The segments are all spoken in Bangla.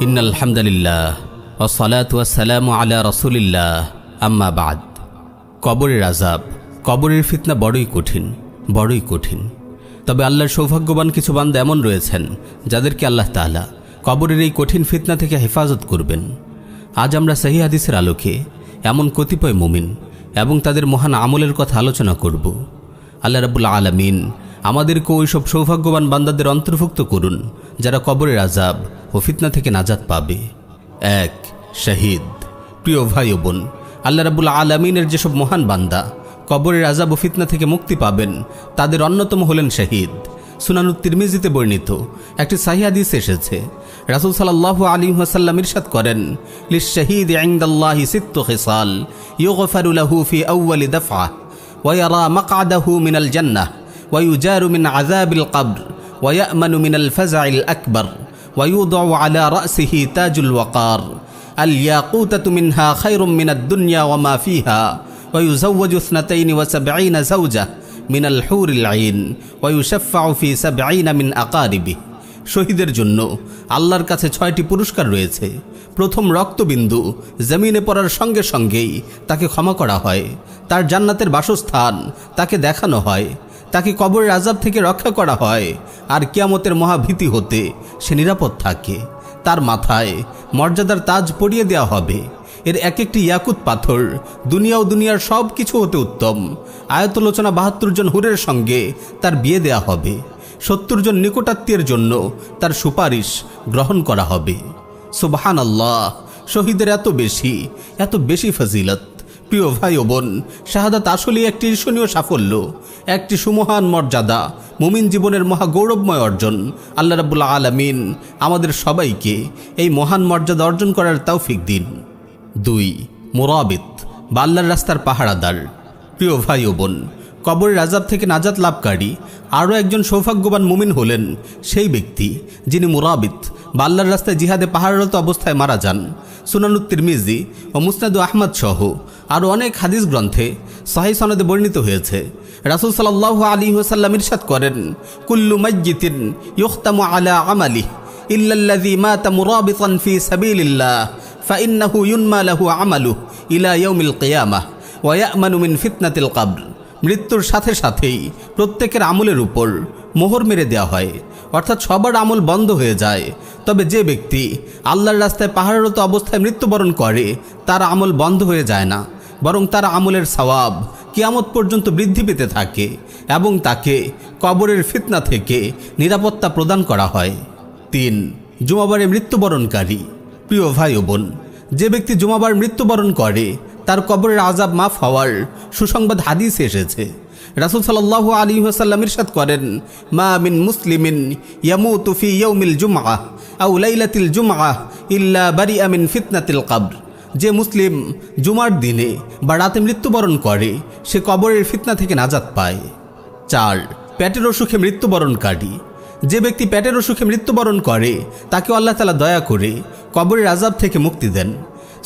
ইন্নাল হামদুলিল্লাহ ওয়াসসালাতু ওয়াসসালামু আলা রাসূলিল্লাহ আম্মা বাদ। কবরের আযাব, কবরের ফিতনা বড়ই কঠিন। তবে আল্লাহর সৌভাগ্যবান কিছু বান্দা এমন রয়েছেন যাদেরকে আল্লাহ তাআলা কবরের এই কঠিন ফিতনা থেকে হেফাজত করবেন। আজ আমরা সহিহ হাদিসের আলোকে এমন কতিপয় মুমিন এবং তাদের মহান আমলের কথা আলোচনা করব। আল্লাহ রাব্বুল আলামিন আমাদেরকে ওইসব সৌভাগ্যবান বান্দাদের অন্তর্ভুক্ত করুন যারা কবরের আযাব ও ফিতনা থেকে নাজাত পাবে। 1. শহীদ। প্রিয় ভাই ও বোন, আল্লাহ রাব্বুল আলামিনের যেসব মহান বান্দা কবরের আযাব ও ফিতনা থেকে মুক্তি পাবেন তাদের অন্যতম হলেন শহীদ। সুনানুত তিরমিজিতে বর্ণিত একটি সহিহ হাদিসে এসেছে, রাসূল সাল্লাল্লাহু আলাইহি ওয়াসাল্লাম ইরশাদ করেন, লিশ-শাহীদি ইনদাল্লাহি সিত্তু খিসাল ইউগফারু লাহু ফি আউয়ালি দাফআ ওয়া ইয়ারা মাকআদাহু মিনাল জান্নাহ ওয়া ইউজারু মিন আযাবিল কবর ওয়া ইয়ামানু মিনাল ফাজআইল আকবার ওয়া ইউদাউ আলা রাসিহি তাজুল ওয়াকার আল ইয়াকুতাতু মিনহা খায়রুম মিনাদ দুনিয়া ওয়া মা ফিহা ওয়া ইউযাওয়াজু 72 যাওজা মিনাল হুরিল আইন ওয়া ইউশাফাউ ফি 70 মিন আকারিবিহি। শহীদের জন্য আল্লাহর কাছে 6টি পুরস্কার রয়েছে। প্রথম রক্তবিন্দু জমিনে পড়ার সঙ্গে সঙ্গেই তাকে ক্ষমা করা হয়, তার জান্নাতের বাসস্থান তাকে দেখানো হয়, তাকে কবরের আযাব থেকে রক্ষা করা হয়, আর কিয়ামতের মহাভীতি হতে সে নিরাপদ থাকে। তার মাথায় মর্যাদার তাজ পরিয়ে দেওয়া হবে। এর এক একটি ইয়াকুত পাথর দুনিয়া ও দুনিয়ার সব কিছু হতে উত্তম। আয়াতলোচনা 72 জন হুরের সঙ্গে তার বিয়ে দেয়া হবে। 70 জন নিকটাত্মীয়ের জন্য তার সুপারিশ গ্রহণ করা হবে। সুবহানাল্লাহ! শহীদের এত বেশি ফজিলত। প্রিয় ভাই ও বোন, শাহাদাত আসলে একটি ঈর্ষণীয় সাফল্য, একটি সুমহান মর্যাদা, মুমিন জীবনের মহা গৌরবময় অর্জন। আল্লাহ রাব্বুল আলামিন আমাদের সবাইকে এই মহান মর্যাদা অর্জন করার তৌফিক দিন। 2. মুরাবিত বা আল্লাহর রাস্তার পাহারাদার। প্রিয় ভাই ও বোন, কবরের আযাব থেকে নাজাত লাভকারী আরও একজন সৌভাগ্যবান মুমিন হলেন সেই ব্যক্তি যিনি মুরাবিত বা আল্লাহর রাস্তায় জিহাদে পাহারারত অবস্থায় মারা যান। সুনানুত তিরমিজি ও মুসনাদ আহমদ সহ আরও অনেক হাদিস গ্রন্থে সহিহ সনদে বর্ণিত হয়েছে, রাসূল সাল্লাল্লাহু আলাইহি ওয়াসাল্লাম ইরশাদ করেন, কুল্লু মাইয়িতিন ইউখতামু আলা আমালিহি ইল্লাল্লাযী মাতা মুরাবিতান ফি সাবিলিল্লাহ ফাইন্নাহু ইউনমা লাহু আমালুহু ইলা ইয়াউমিল কিয়ামাহ ওয়া ইয়ামানু মিন ফিতনাতিল কবর। মৃত্যুর সাথে সাথেই প্রত্যেকের আমলের উপর মোহর মেরে দেওয়া হয়, অর্থাৎ সবার আমল বন্ধ হয়ে যায়। তবে যে ব্যক্তি আল্লাহর রাস্তায় পাহারারত অবস্থায় মৃত্যুবরণ করে তার আমল বন্ধ হয়ে যায় না, বরং তার আমলের সওয়াব কিয়ামত পর্যন্ত বৃদ্ধি পেতে থাকে এবং তাকে কবরের ফিতনা থেকে নিরাপত্তা প্রদান করা হয়। 3. জুমাবারে মৃত্যুবরণকারী। প্রিয় ভাই ও বোন, যে ব্যক্তি জুমাবার মৃত্যুবরণ করে তার কবরের আযাব মাফ হওয়ার সুসংবাদ হাদিসে এসেছে। রাসূল সাল্লাল্লাহু আলাইহি ওয়াসাল্লাম ইরশাদ করেন, মা মিন মুসলিমিন ইয়ামুতু ফি ইয়াউমিল জুমআহ আও লাইলাতিল জুমআহ ইল্লা বারিআ মিন ফিতনাতিল কবর। যে মুসলিম জুমার দিনে বা রাতে মৃত্যুবরণ করে সে কবরের ফিতনা থেকে নাজাত পায়। 4. পেটের অসুখে মৃত্যুবরণকারী। যে ব্যক্তি পেটের অসুখে মৃত্যুবরণ করে তাকে আল্লাহ তাআলা দয়া করে কবরের আযাব থেকে মুক্তি দেন।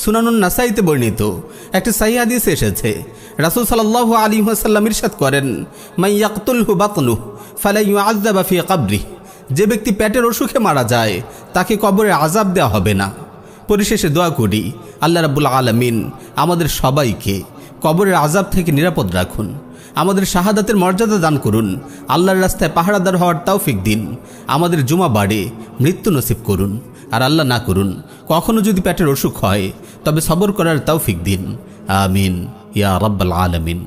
সুনানুন নাসাইতে বর্ণিত একটি সহিহ হাদিসে এসেছে, রাসূল সাল্লাল্লাহু আলাইহি ওয়াসাল্লাম ইরশাদ করেন, মান ইয়াকতুলহু বাতনুহু ফালা ইউআযাবা ফি কবরিহি। যে ব্যক্তি পেটের অসুখে মারা যায় তাকে কবরের আযাব দেওয়া হবে না। পরিশেষে দোয়া করি, আল্লাহ রাব্বুল আলামিন আমাদের সবাইকে কবরের আযাব থেকে নিরাপদ রাখুন, আমাদের শাহাদাতের মর্যাদা দান করুন, আল্লাহর রাস্তায় পাহারাদার হওয়ার তৌফিক দিন, আমাদের জুমা বাড়ে মৃত্যু নসিব করুন, আর আল্লাহ না করুন কখনো যদি পেটের অসুখ হয় তবে সবর করার তৌফিক দিন। আমিন ইয়া রাব্বাল আলামিন।